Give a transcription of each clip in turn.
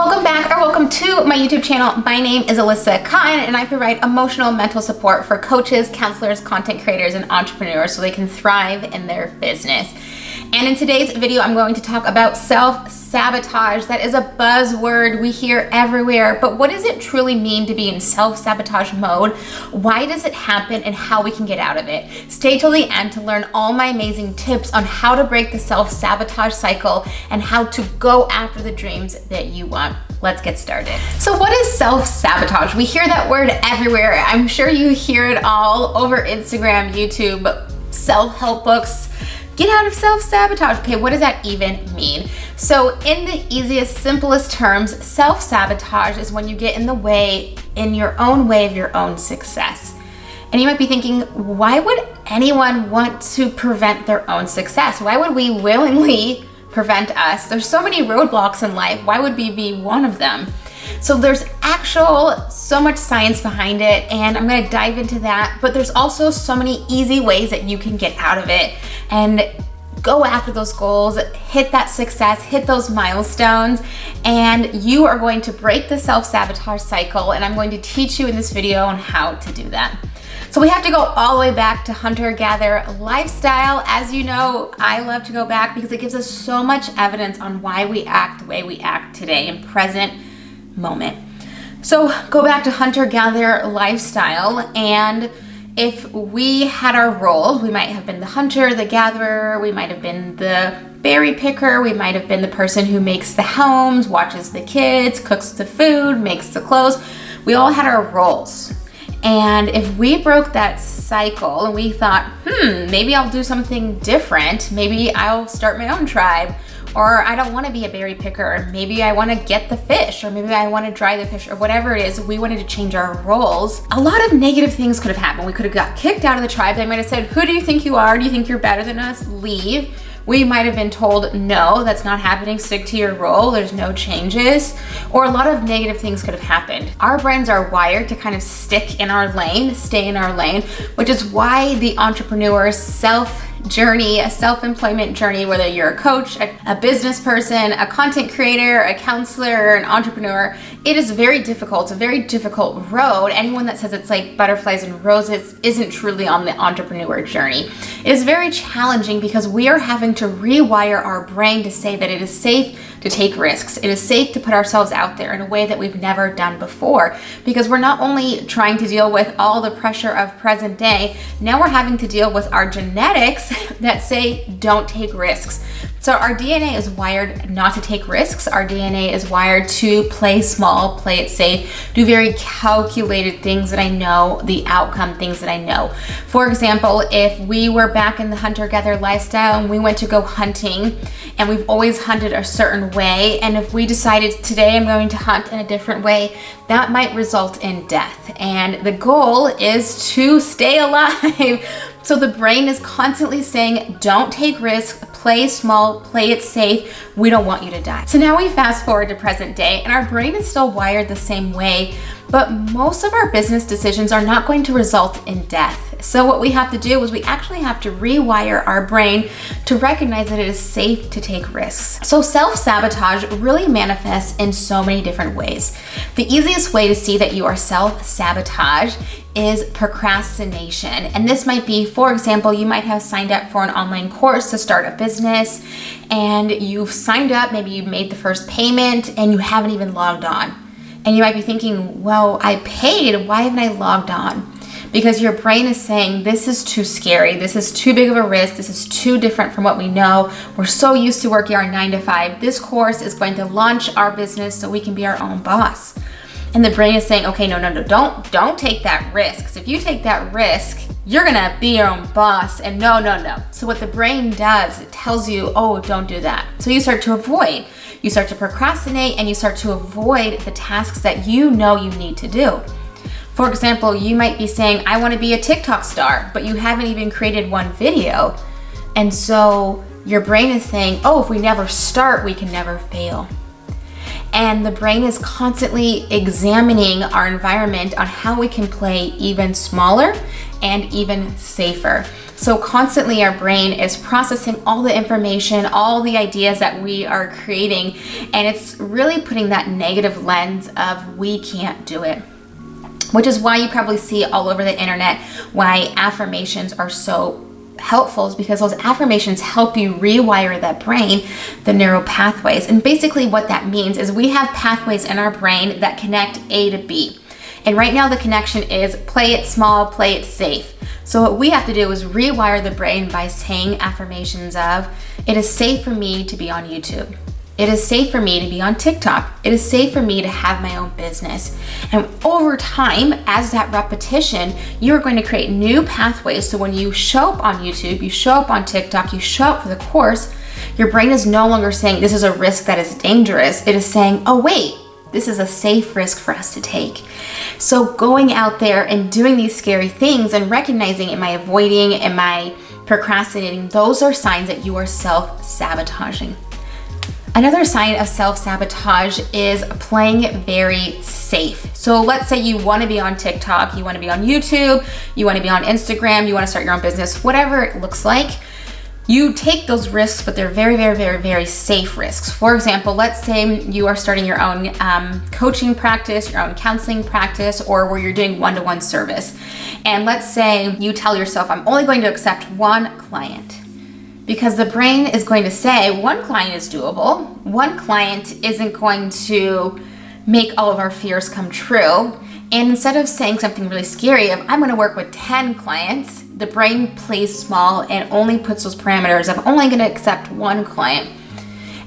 Welcome back, or welcome to my YouTube channel. My name is Alyssa Cotten, and I provide emotional and mental support for coaches, counselors, content creators, and entrepreneurs so they can thrive in their business. And in today's video, I'm going to talk about self-sabotage. That is a buzzword we hear everywhere, but what does it truly mean to be in self-sabotage mode? Why does it happen and how we can get out of it? Stay till the end to learn all my amazing tips on how to break the self-sabotage cycle and how to go after the dreams that you want. Let's get started. So what is self-sabotage? We hear that word everywhere. I'm sure you hear it all over Instagram, YouTube, self-help books. Get out of self-sabotage. Okay, what does that even mean? So in the easiest, simplest terms, self-sabotage is when you get in the way, in your own way of your own success. And you might be thinking, why would anyone want to prevent their own success? Why would we willingly prevent us? There's so many roadblocks in life. Why would we be one of them? So there's so much science behind it, and I'm gonna dive into that, but there's also so many easy ways that you can get out of it and go after those goals, hit that success, hit those milestones, and you are going to break the self-sabotage cycle, and I'm going to teach you in this video on how to do that. So we have to go all the way back to hunter-gatherer lifestyle. As you know, I love to go back because it gives us so much evidence on why we act the way we act today in present moment. So go back to hunter-gatherer lifestyle, and if we had our roles, we might have been the hunter, the gatherer, we might have been the berry picker, we might have been the person who makes the homes, watches the kids, cooks the food, makes the clothes. We all had our roles. And if we broke that cycle and we thought, maybe I'll do something different, maybe I'll start my own tribe, or I don't want to be a berry picker, or maybe I want to get the fish, or maybe I want to dry the fish, or whatever it is, we wanted to change our roles. A lot of negative things could have happened. We could have got kicked out of the tribe. They might have said, who do you think you are? Do you think you're better than us? Leave. We might have been told, no, that's not happening. Stick to your role. There's no changes. Or a lot of negative things could have happened. Our brains are wired to kind of stick in our lane, stay in our lane, which is why the entrepreneur's self-journey, a self-employment journey, whether you're a coach, a business person, a content creator, a counselor, an entrepreneur, it is very difficult. It's a very difficult road. Anyone that says it's like butterflies and roses isn't truly on the entrepreneur journey. It is very challenging because we are having to rewire our brain to say that it is safe to take risks. It is safe to put ourselves out there in a way that we've never done before, because we're not only trying to deal with all the pressure of present day, now we're having to deal with our genetics that say don't take risks. So our DNA is wired not to take risks. Our DNA is wired to play small, play it safe, do very calculated things that I know, the outcome things that I know. For example, if we were back in the hunter-gatherer lifestyle and we went to go hunting, and we've always hunted a certain way, and if we decided today I'm going to hunt in a different way, that might result in death. And the goal is to stay alive. So the brain is constantly saying, don't take risks, play small, play it safe. We don't want you to die. So now we fast forward to present day, and our brain is still wired the same way, but most of our business decisions are not going to result in death. So what we have to do is we actually have to rewire our brain to recognize that it is safe to take risks. So self-sabotage really manifests in so many different ways. The easiest way to see that you are self-sabotage is procrastination. And this might be, for example, you might have signed up for an online course to start a business, and you've signed up, maybe you made the first payment and you haven't even logged on. And you might be thinking, well, I paid, why haven't I logged on? Because your brain is saying, this is too scary, this is too big of a risk, this is too different from what we know. We're so used to working our 9 to 5. This course is going to launch our business so we can be our own boss. And the brain is saying, okay, no, don't take that risk. So if you take that risk, you're gonna be your own boss, and no. So what the brain does, it tells you, oh, don't do that. So you start to avoid. You start to procrastinate, and you start to avoid the tasks that you know you need to do. For example, you might be saying, I want to be a TikTok star, but you haven't even created one video. And so your brain is saying, oh, if we never start, we can never fail. And the brain is constantly examining our environment on how we can play even smaller and even safer. So constantly our brain is processing all the information, all the ideas that we are creating, and it's really putting that negative lens of we can't do it. Which is why you probably see all over the internet why affirmations are so helpful, is because those affirmations help you rewire that brain, the neural pathways. And basically what that means is we have pathways in our brain that connect A to B. And right now the connection is play it small, play it safe. So what we have to do is rewire the brain by saying affirmations of, it is safe for me to be on YouTube. It is safe for me to be on TikTok. It is safe for me to have my own business. And over time, as that repetition, you're going to create new pathways. So when you show up on YouTube, you show up on TikTok, you show up for the course, your brain is no longer saying this is a risk that is dangerous. It is saying, oh wait, this is a safe risk for us to take. So going out there and doing these scary things and recognizing, am I avoiding, am I procrastinating? Those are signs that you are self-sabotaging. Another sign of self-sabotage is playing very safe. So let's say you want to be on TikTok, you want to be on YouTube, you want to be on Instagram, you want to start your own business, whatever it looks like. You take those risks, but they're very, very, very, very safe risks. For example, let's say you are starting your own coaching practice, your own counseling practice, or where you're doing one-to-one service. And let's say you tell yourself, I'm only going to accept one client. Because the brain is going to say, one client is doable. One client isn't going to make all of our fears come true. And instead of saying something really scary of, I'm going to work with 10 clients, the brain plays small and only puts those parameters of only going to accept one client.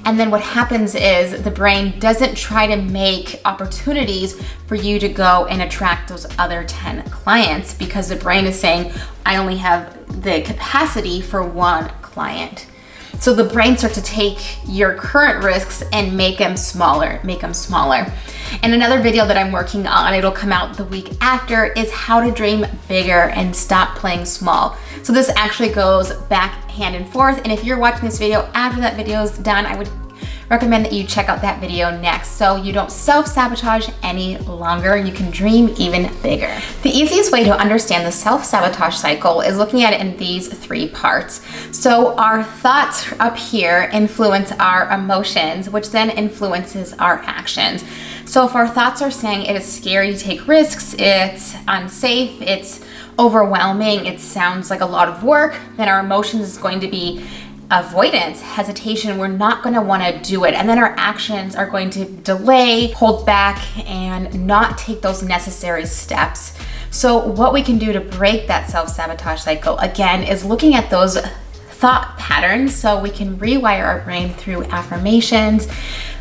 And then what happens is the brain doesn't try to make opportunities for you to go and attract those other 10 clients, because the brain is saying, I only have the capacity for one client. So the brain starts to take your current risks and make them smaller. And another video that I'm working on, it'll come out the week after, is how to dream bigger and stop playing small. So this actually goes back hand and forth. And if you're watching this video after that video is done, I would recommend that you check out that video next, so you don't self-sabotage any longer and you can dream even bigger. The easiest way to understand the self-sabotage cycle is looking at it in these three parts. So our thoughts up here influence our emotions, which then influences our actions. So if our thoughts are saying it is scary to take risks, it's unsafe, it's overwhelming, it sounds like a lot of work, then our emotions is going to be avoidance, hesitation. We're not going to want to do it. And then our actions are going to delay, hold back, and not take those necessary steps. So what we can do to break that self-sabotage cycle, again, is looking at those thought patterns so we can rewire our brain through affirmations,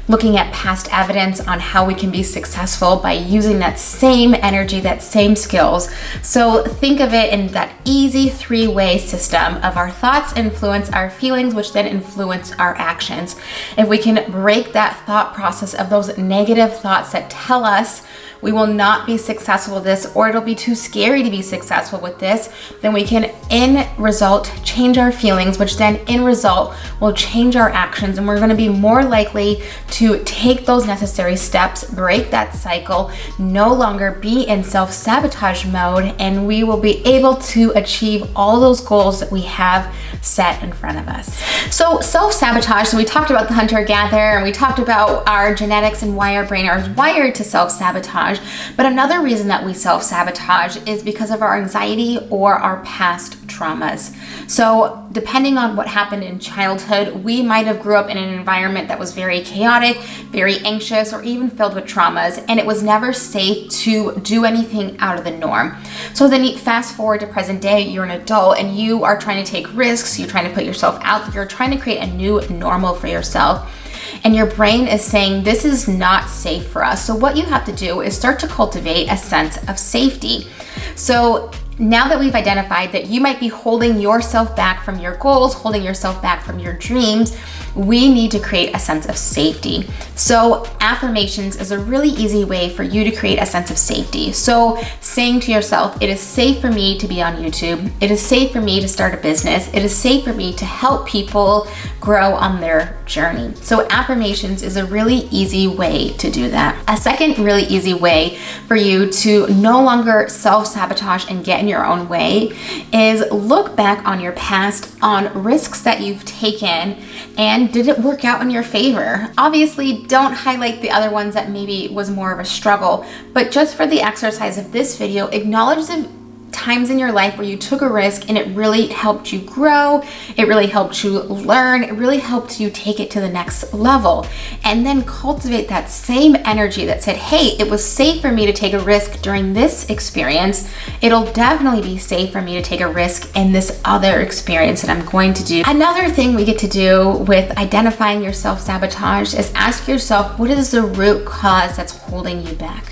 looking at past evidence on how we can be successful by using that same energy, that same skills. So think of it in that easy three-way system of our thoughts influence our feelings, which then influence our actions. If we can break that thought process of those negative thoughts that tell us we will not be successful with this, or it'll be too scary to be successful with this, then we can, in result, change our feelings, which then in result will change our actions, and we're going to be more likely to take those necessary steps, break that cycle, no longer be in self-sabotage mode, and we will be able to achieve all those goals that we have set in front of us. So self-sabotage, so we talked about the hunter-gatherer, and we talked about our genetics and why our brain is wired to self-sabotage. But another reason that we self-sabotage is because of our anxiety or our past traumas. So depending on what happened in childhood, we might have grew up in an environment that was very chaotic, very anxious, or even filled with traumas, and it was never safe to do anything out of the norm. So then you fast forward to present day, you're an adult and you are trying to take risks, you're trying to put yourself out there, you're trying to create a new normal for yourself. And your brain is saying, this is not safe for us. So what you have to do is start to cultivate a sense of safety. So now that we've identified that you might be holding yourself back from your goals, holding yourself back from your dreams, we need to create a sense of safety. So affirmations is a really easy way for you to create a sense of safety. So saying to yourself, it is safe for me to be on YouTube. It is safe for me to start a business. It is safe for me to help people grow on their journey. So affirmations is a really easy way to do that. A second really easy way for you to no longer self-sabotage and get in your own way is look back on your past, on risks that you've taken, and did it work out in your favor? Obviously, don't highlight the other ones that maybe was more of a struggle, but just for the exercise of this video, acknowledge the times in your life where you took a risk and it really helped you grow, it really helped you learn, it really helped you take it to the next level. And then cultivate that same energy that said, hey, it was safe for me to take a risk during this experience. It'll definitely be safe for me to take a risk in this other experience that I'm going to do. Another thing we get to do with identifying your self-sabotage is ask yourself, what is the root cause that's holding you back?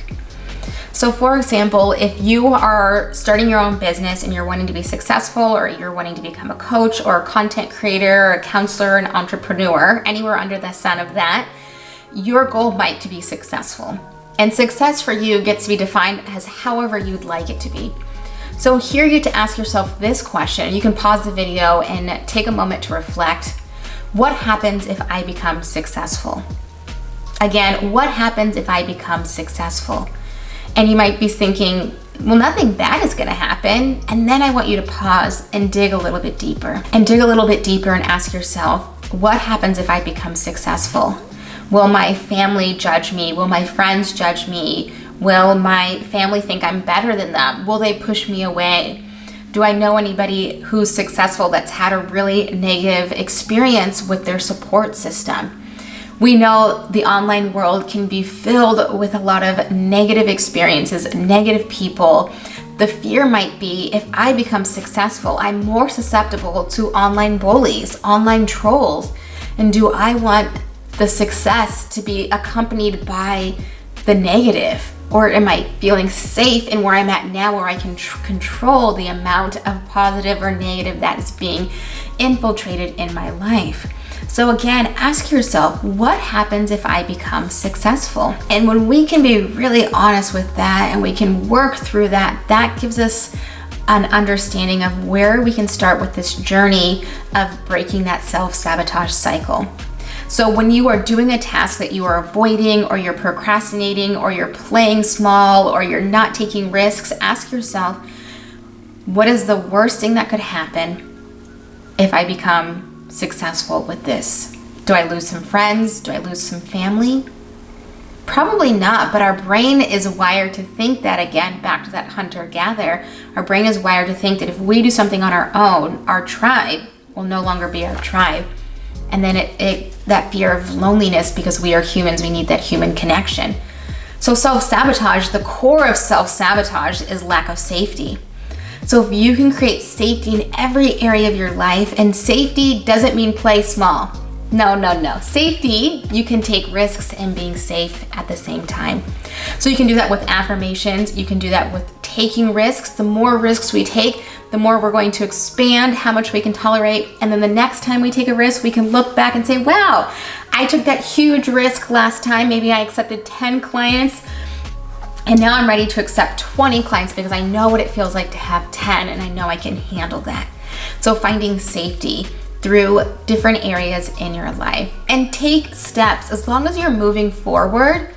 So for example, if you are starting your own business and you're wanting to be successful, or you're wanting to become a coach or a content creator or a counselor, an entrepreneur, anywhere under the sun of that, your goal might to be successful. And success for you gets to be defined as however you'd like it to be. So here you get to ask yourself this question. You can pause the video and take a moment to reflect. What happens if I become successful? Again, what happens if I become successful? And you might be thinking, well, nothing bad is gonna happen. And then I want you to pause and dig a little bit deeper. And dig a little bit deeper and ask yourself, what happens if I become successful? Will my family judge me? Will my friends judge me? Will my family think I'm better than them? Will they push me away? Do I know anybody who's successful that's had a really negative experience with their support system? We know the online world can be filled with a lot of negative experiences, negative people. The fear might be, if I become successful, I'm more susceptible to online bullies, online trolls. And do I want the success to be accompanied by the negative? Or am I feeling safe in where I'm at now, where I can control the amount of positive or negative that is being infiltrated in my life? So again, ask yourself, what happens if I become successful? And when we can be really honest with that and we can work through that, that gives us an understanding of where we can start with this journey of breaking that self-sabotage cycle. So when you are doing a task that you are avoiding, or you're procrastinating, or you're playing small, or you're not taking risks, ask yourself, what is the worst thing that could happen if I become successful with this? Do I lose some friends? Do I lose some family? Probably not, but our brain is wired to think that, again, back to that hunter-gatherer, our brain is wired to think that if we do something on our own, our tribe will no longer be our tribe. And then that fear of loneliness, because we are humans, we need that human connection. So self-sabotage, the core of self-sabotage is lack of safety. So if you can create safety in every area of your life, and safety doesn't mean play small. No. Safety, you can take risks and being safe at the same time. So you can do that with affirmations. You can do that with taking risks. The more risks we take, the more we're going to expand how much we can tolerate. And then the next time we take a risk, we can look back and say, wow, I took that huge risk last time. Maybe I accepted 10 clients. And now I'm ready to accept 20 clients because I know what it feels like to have 10, and I know I can handle that. So finding safety through different areas in your life, and take steps. As long as you're moving forward,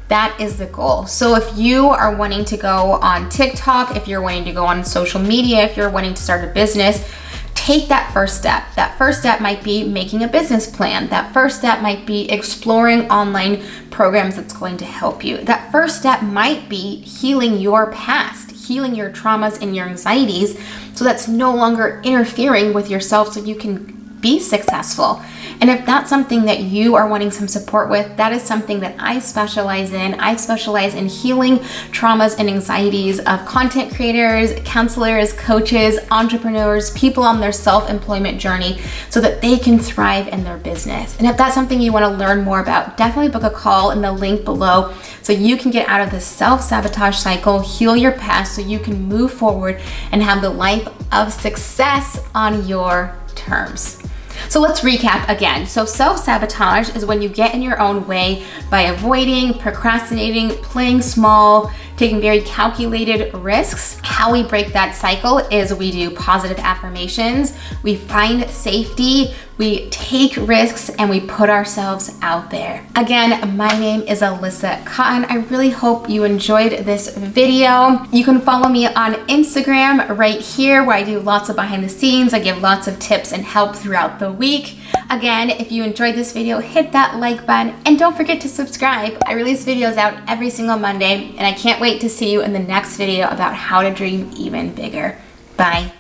that is the goal. So if you are wanting to go on TikTok, if you're wanting to go on social media, if you're wanting to start a business, take that first step. That first step might be making a business plan. That first step might be exploring online programs that's going to help you. That first step might be healing your past, healing your traumas and your anxieties, so that's no longer interfering with yourself, so you can be successful. And if that's something that you are wanting some support with, that is something that I specialize in. I specialize in healing traumas and anxieties of content creators, counselors, coaches, entrepreneurs, people on their self-employment journey, so that they can thrive in their business. And if that's something you want to learn more about, definitely book a call in the link below so you can get out of the self-sabotage cycle, heal your past, so you can move forward and have the life of success on your terms. So let's recap again. So self-sabotage is when you get in your own way by avoiding, procrastinating, playing small, taking very calculated risks. How we break that cycle is we do positive affirmations, we find safety, we take risks, and we put ourselves out there. Again, my name is Alyssa Cotten. I really hope you enjoyed this video. You can follow me on Instagram right here where I do lots of behind the scenes. I give lots of tips and help throughout the week. Again, if you enjoyed this video, hit that like button and don't forget to subscribe. I release videos out every single Monday and I can't wait to see you in the next video about how to dream even bigger. Bye.